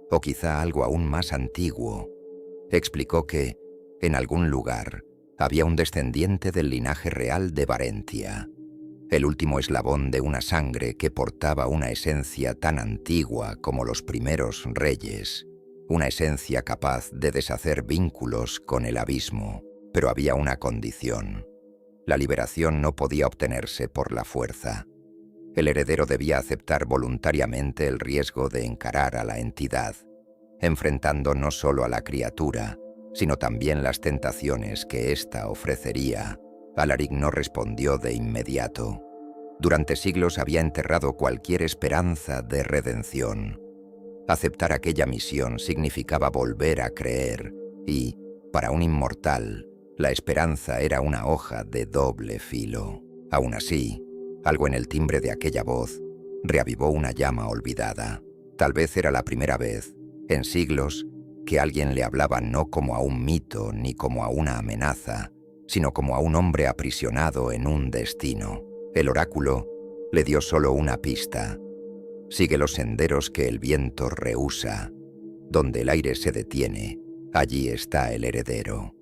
o quizá algo aún más antiguo. Explicó que, en algún lugar, había un descendiente del linaje real de Varentia, el último eslabón de una sangre que portaba una esencia tan antigua como los primeros reyes, una esencia capaz de deshacer vínculos con el abismo. Pero había una condición. La liberación no podía obtenerse por la fuerza. El heredero debía aceptar voluntariamente el riesgo de encarar a la entidad, enfrentando no solo a la criatura, sino también las tentaciones que ésta ofrecería. Alaric no respondió de inmediato. Durante siglos había enterrado cualquier esperanza de redención. Aceptar aquella misión significaba volver a creer y, para un inmortal, la esperanza era una hoja de doble filo. Aún así, algo en el timbre de aquella voz reavivó una llama olvidada. Tal vez era la primera vez, en siglos, que alguien le hablaba no como a un mito ni como a una amenaza, sino como a un hombre aprisionado en un destino. El oráculo le dio solo una pista. Sigue los senderos que el viento rehúsa. Donde el aire se detiene, allí está el heredero.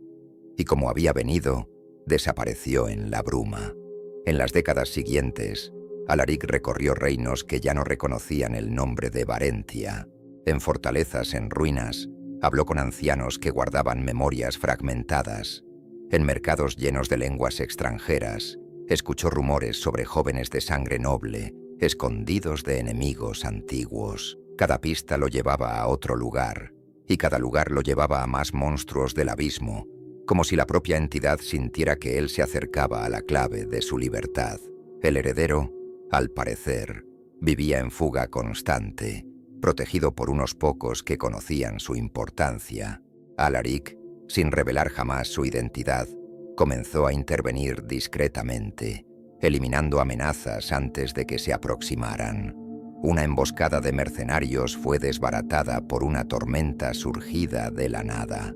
Y como había venido, desapareció en la bruma. En las décadas siguientes, Alaric recorrió reinos que ya no reconocían el nombre de Varentia. En fortalezas en ruinas, habló con ancianos que guardaban memorias fragmentadas. En mercados llenos de lenguas extranjeras, escuchó rumores sobre jóvenes de sangre noble, escondidos de enemigos antiguos. Cada pista lo llevaba a otro lugar, y cada lugar lo llevaba a más monstruos del abismo, como si la propia entidad sintiera que él se acercaba a la clave de su libertad. El heredero, al parecer, vivía en fuga constante, protegido por unos pocos que conocían su importancia. Alaric, sin revelar jamás su identidad, comenzó a intervenir discretamente, eliminando amenazas antes de que se aproximaran. Una emboscada de mercenarios fue desbaratada por una tormenta surgida de la nada.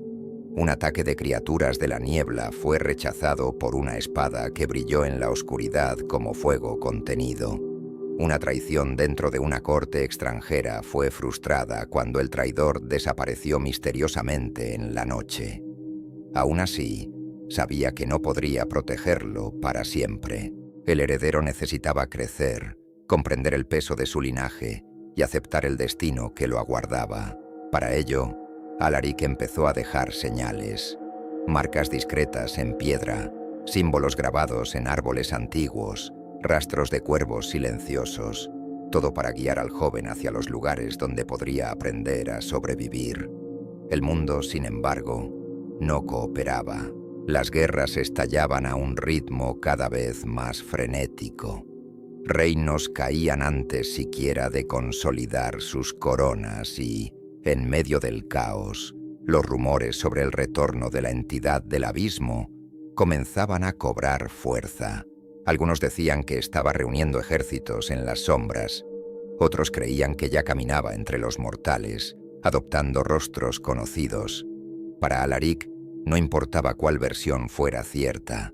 Un ataque de criaturas de la niebla fue rechazado por una espada que brilló en la oscuridad como fuego contenido. Una traición dentro de una corte extranjera fue frustrada cuando el traidor desapareció misteriosamente en la noche. Aún así, sabía que no podría protegerlo para siempre. El heredero necesitaba crecer, comprender el peso de su linaje y aceptar el destino que lo aguardaba. Para ello, Alaric empezó a dejar señales, marcas discretas en piedra, símbolos grabados en árboles antiguos, rastros de cuervos silenciosos, todo para guiar al joven hacia los lugares donde podría aprender a sobrevivir. El mundo, sin embargo, no cooperaba. Las guerras estallaban a un ritmo cada vez más frenético. Reinos caían antes siquiera de consolidar sus coronas y, en medio del caos, los rumores sobre el retorno de la entidad del abismo comenzaban a cobrar fuerza. Algunos decían que estaba reuniendo ejércitos en las sombras. Otros creían que ya caminaba entre los mortales, adoptando rostros conocidos. Para Alaric, no importaba cuál versión fuera cierta.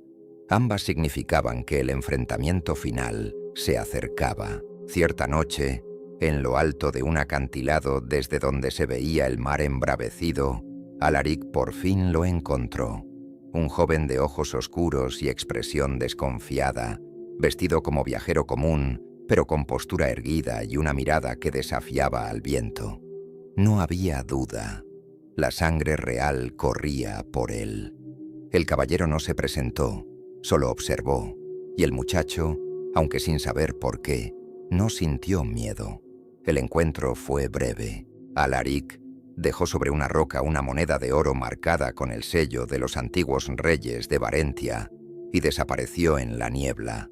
Ambas significaban que el enfrentamiento final se acercaba. Cierta noche, en lo alto de un acantilado desde donde se veía el mar embravecido, Alaric por fin lo encontró. Un joven de ojos oscuros y expresión desconfiada, vestido como viajero común, pero con postura erguida y una mirada que desafiaba al viento. No había duda. La sangre real corría por él. El caballero no se presentó, solo observó, y el muchacho, aunque sin saber por qué, no sintió miedo. El encuentro fue breve. Alaric dejó sobre una roca una moneda de oro marcada con el sello de los antiguos reyes de Varentia y desapareció en la niebla.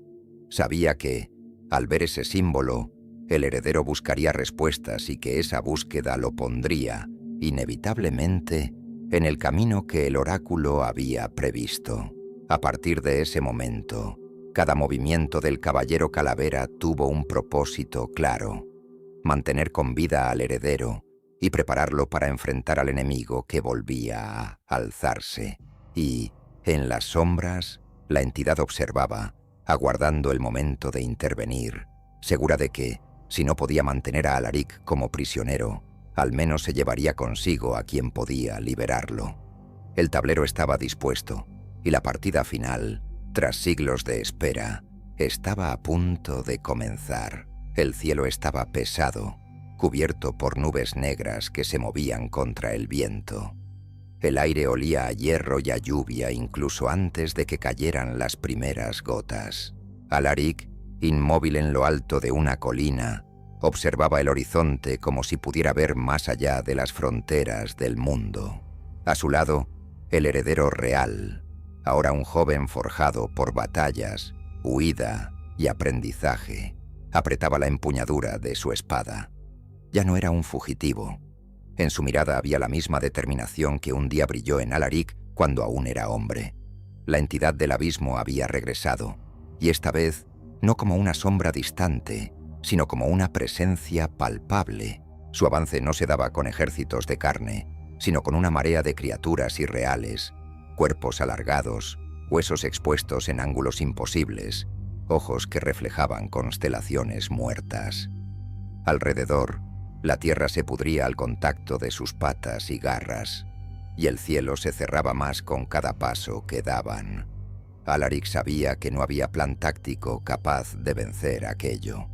Sabía que, al ver ese símbolo, el heredero buscaría respuestas y que esa búsqueda lo pondría, inevitablemente, en el camino que el oráculo había previsto. A partir de ese momento, cada movimiento del caballero calavera tuvo un propósito claro: mantener con vida al heredero y prepararlo para enfrentar al enemigo que volvía a alzarse. Y, en las sombras, la entidad observaba, aguardando el momento de intervenir, segura de que, si no podía mantener a Alaric como prisionero, al menos se llevaría consigo a quien podía liberarlo. El tablero estaba dispuesto, y la partida final, tras siglos de espera, estaba a punto de comenzar. El cielo estaba pesado, cubierto por nubes negras que se movían contra el viento. El aire olía a hierro y a lluvia incluso antes de que cayeran las primeras gotas. Alaric, inmóvil en lo alto de una colina, observaba el horizonte como si pudiera ver más allá de las fronteras del mundo. A su lado, el heredero real, ahora un joven forjado por batallas, huida y aprendizaje, apretaba la empuñadura de su espada. Ya no era un fugitivo. En su mirada había la misma determinación que un día brilló en Alaric cuando aún era hombre. La entidad del abismo había regresado, y esta vez no como una sombra distante, sino como una presencia palpable. Su avance no se daba con ejércitos de carne, sino con una marea de criaturas irreales, cuerpos alargados, huesos expuestos en ángulos imposibles, ojos que reflejaban constelaciones muertas. Alrededor, la tierra se pudría al contacto de sus patas y garras, y el cielo se cerraba más con cada paso que daban. Alaric sabía que no había plan táctico capaz de vencer aquello.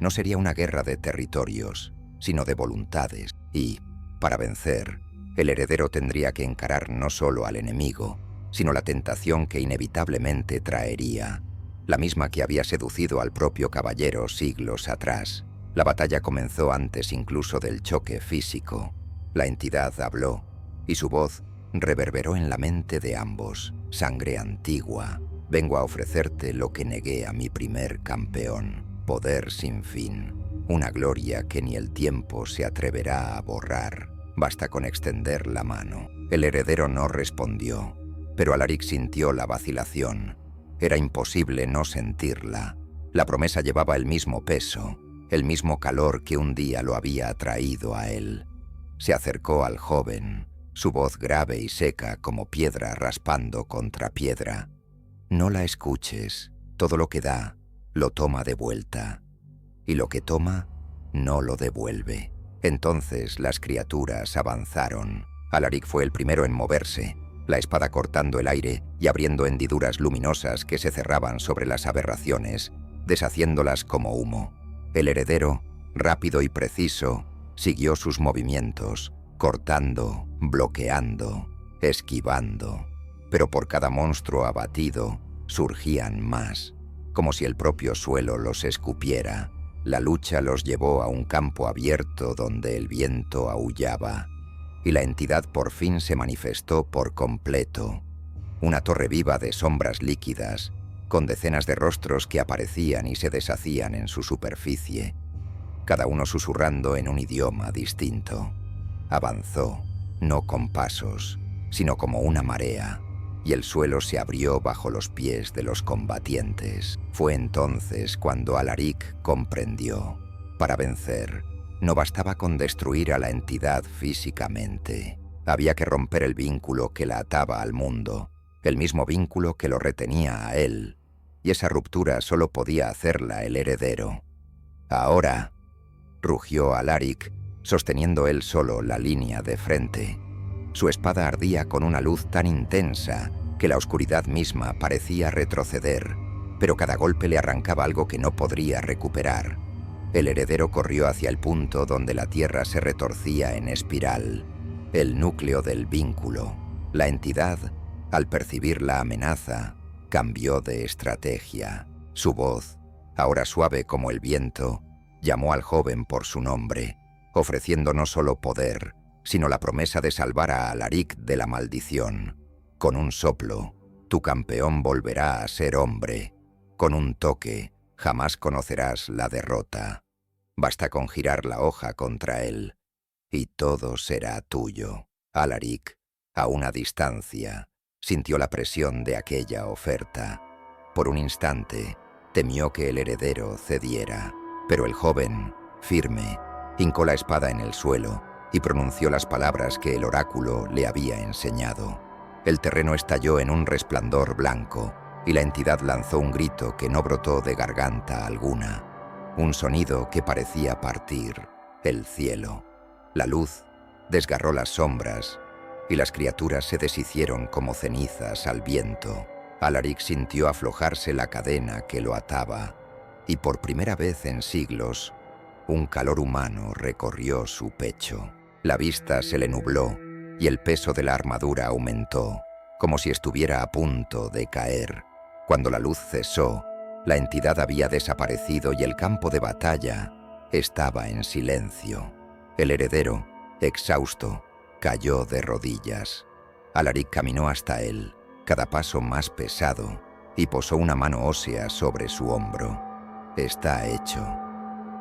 No sería una guerra de territorios, sino de voluntades, y, para vencer, el heredero tendría que encarar no solo al enemigo, sino la tentación que inevitablemente traería, la misma que había seducido al propio caballero siglos atrás. La batalla comenzó antes incluso del choque físico. La entidad habló, y su voz reverberó en la mente de ambos. Sangre antigua, vengo a ofrecerte lo que negué a mi primer campeón. Poder sin fin, una gloria que ni el tiempo se atreverá a borrar. Basta con extender la mano. El heredero no respondió, pero Alaric sintió la vacilación. Era imposible no sentirla. La promesa llevaba el mismo peso, el mismo calor que un día lo había atraído a él. Se acercó al joven, su voz grave y seca como piedra raspando contra piedra. No la escuches, todo lo que da, lo toma de vuelta, y lo que toma, no lo devuelve. Entonces las criaturas avanzaron. Alaric fue el primero en moverse, la espada cortando el aire y abriendo hendiduras luminosas que se cerraban sobre las aberraciones, deshaciéndolas como humo. El heredero, rápido y preciso, siguió sus movimientos, cortando, bloqueando, esquivando. Pero por cada monstruo abatido, surgían más, como si el propio suelo los escupiera. La lucha los llevó a un campo abierto donde el viento aullaba, y la entidad por fin se manifestó por completo. Una torre viva de sombras líquidas, con decenas de rostros que aparecían y se deshacían en su superficie, cada uno susurrando en un idioma distinto. Avanzó, no con pasos, sino como una marea, y el suelo se abrió bajo los pies de los combatientes. Fue entonces cuando Alaric comprendió. Para vencer, no bastaba con destruir a la entidad físicamente. Había que romper el vínculo que la ataba al mundo, el mismo vínculo que lo retenía a él, y esa ruptura solo podía hacerla el heredero. Ahora, rugió Alaric, sosteniendo él solo la línea de frente. Su espada ardía con una luz tan intensa que la oscuridad misma parecía retroceder, pero cada golpe le arrancaba algo que no podría recuperar. El heredero corrió hacia el punto donde la tierra se retorcía en espiral, el núcleo del vínculo. La entidad, al percibir la amenaza, cambió de estrategia. Su voz, ahora suave como el viento, llamó al joven por su nombre, ofreciendo no solo poder, sino la promesa de salvar a Alaric de la maldición. Con un soplo, tu campeón volverá a ser hombre. Con un toque, jamás conocerás la derrota. Basta con girar la hoja contra él, y todo será tuyo. Alaric, a una distancia, sintió la presión de aquella oferta. Por un instante, temió que el heredero cediera, pero el joven, firme, hincó la espada en el suelo y pronunció las palabras que el oráculo le había enseñado. El terreno estalló en un resplandor blanco y la entidad lanzó un grito que no brotó de garganta alguna, un sonido que parecía partir el cielo. La luz desgarró las sombras y las criaturas se deshicieron como cenizas al viento. Alaric sintió aflojarse la cadena que lo ataba y por primera vez en siglos, un calor humano recorrió su pecho. La vista se le nubló y el peso de la armadura aumentó, como si estuviera a punto de caer. Cuando la luz cesó, la entidad había desaparecido y el campo de batalla estaba en silencio. El heredero, exhausto, cayó de rodillas. Alaric caminó hasta él, cada paso más pesado, y posó una mano ósea sobre su hombro. Está hecho.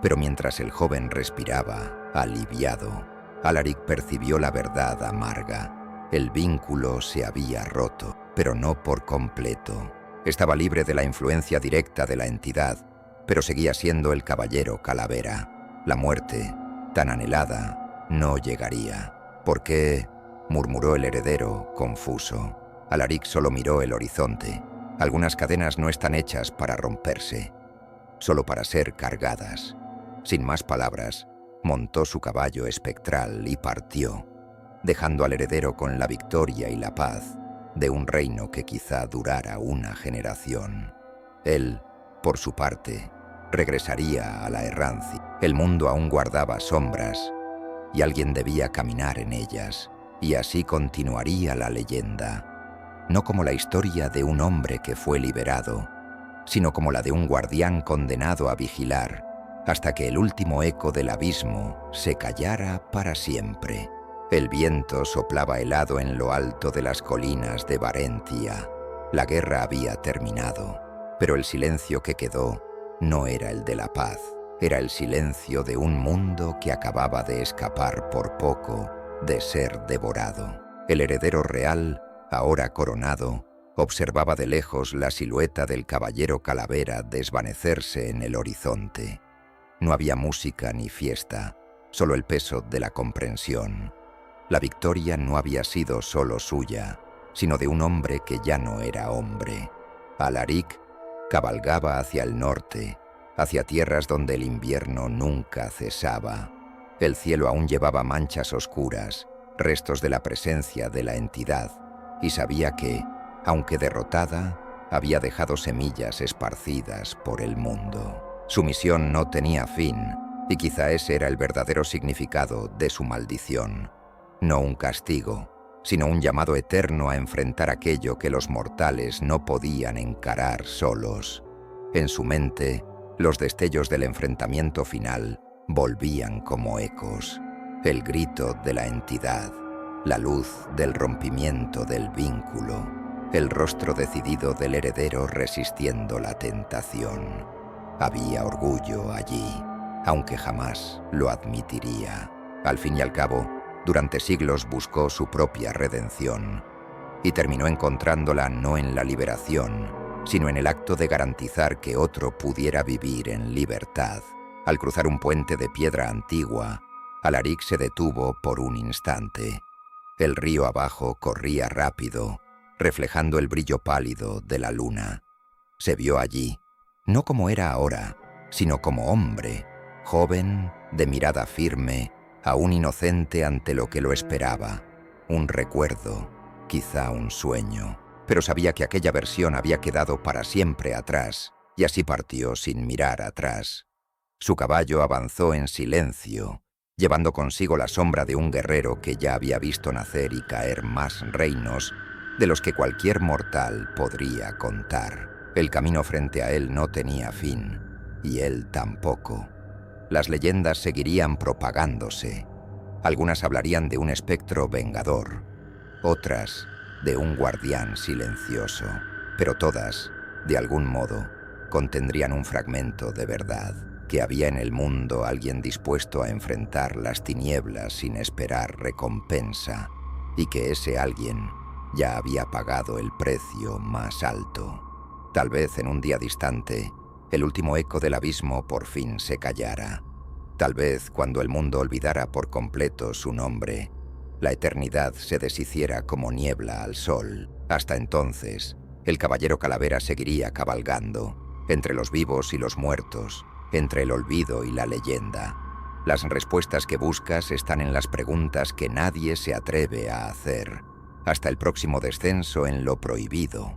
Pero mientras el joven respiraba, aliviado, Alaric percibió la verdad amarga. El vínculo se había roto, pero no por completo. Estaba libre de la influencia directa de la entidad, pero seguía siendo el caballero calavera. La muerte, tan anhelada, no llegaría. ¿Por qué?, murmuró el heredero, confuso. Alaric solo miró el horizonte. Algunas cadenas no están hechas para romperse, solo para ser cargadas. Sin más palabras, montó su caballo espectral y partió, dejando al heredero con la victoria y la paz de un reino que quizá durara una generación. Él, por su parte, regresaría a la errancia. El mundo aún guardaba sombras y alguien debía caminar en ellas, y así continuaría la leyenda, no como la historia de un hombre que fue liberado, sino como la de un guardián condenado a vigilar hasta que el último eco del abismo se callara para siempre. El viento soplaba helado en lo alto de las colinas de Varentia. La guerra había terminado, pero el silencio que quedó no era el de la paz. Era el silencio de un mundo que acababa de escapar por poco de ser devorado. El heredero real, ahora coronado, observaba de lejos la silueta del caballero calavera desvanecerse en el horizonte. No había música ni fiesta, solo el peso de la comprensión. La victoria no había sido solo suya, sino de un hombre que ya no era hombre. Alaric cabalgaba hacia el norte, hacia tierras donde el invierno nunca cesaba. El cielo aún llevaba manchas oscuras, restos de la presencia de la entidad, y sabía que, aunque derrotada, había dejado semillas esparcidas por el mundo. Su misión no tenía fin, y quizá ese era el verdadero significado de su maldición. No un castigo, sino un llamado eterno a enfrentar aquello que los mortales no podían encarar solos. En su mente, los destellos del enfrentamiento final volvían como ecos. El grito de la entidad, la luz del rompimiento del vínculo, el rostro decidido del heredero resistiendo la tentación. Había orgullo allí, aunque jamás lo admitiría. Al fin y al cabo, durante siglos buscó su propia redención y terminó encontrándola no en la liberación, sino en el acto de garantizar que otro pudiera vivir en libertad. Al cruzar un puente de piedra antigua, Alaric se detuvo por un instante. El río abajo corría rápido, reflejando el brillo pálido de la luna. Se vio allí, no como era ahora, sino como hombre, joven, de mirada firme, aún inocente ante lo que lo esperaba. Un recuerdo, quizá un sueño, pero sabía que aquella versión había quedado para siempre atrás, y así partió sin mirar atrás. Su caballo avanzó en silencio, llevando consigo la sombra de un guerrero que ya había visto nacer y caer más reinos de los que cualquier mortal podría contar. El camino frente a él no tenía fin, y él tampoco. Las leyendas seguirían propagándose. Algunas hablarían de un espectro vengador, otras de un guardián silencioso, pero todas, de algún modo, contendrían un fragmento de verdad, que había en el mundo alguien dispuesto a enfrentar las tinieblas sin esperar recompensa, y que ese alguien ya había pagado el precio más alto. Tal vez en un día distante, el último eco del abismo por fin se callara. Tal vez cuando el mundo olvidara por completo su nombre, la eternidad se deshiciera como niebla al sol. Hasta entonces, el caballero calavera seguiría cabalgando, entre los vivos y los muertos, entre el olvido y la leyenda. Las respuestas que buscas están en las preguntas que nadie se atreve a hacer. Hasta el próximo descenso en lo prohibido.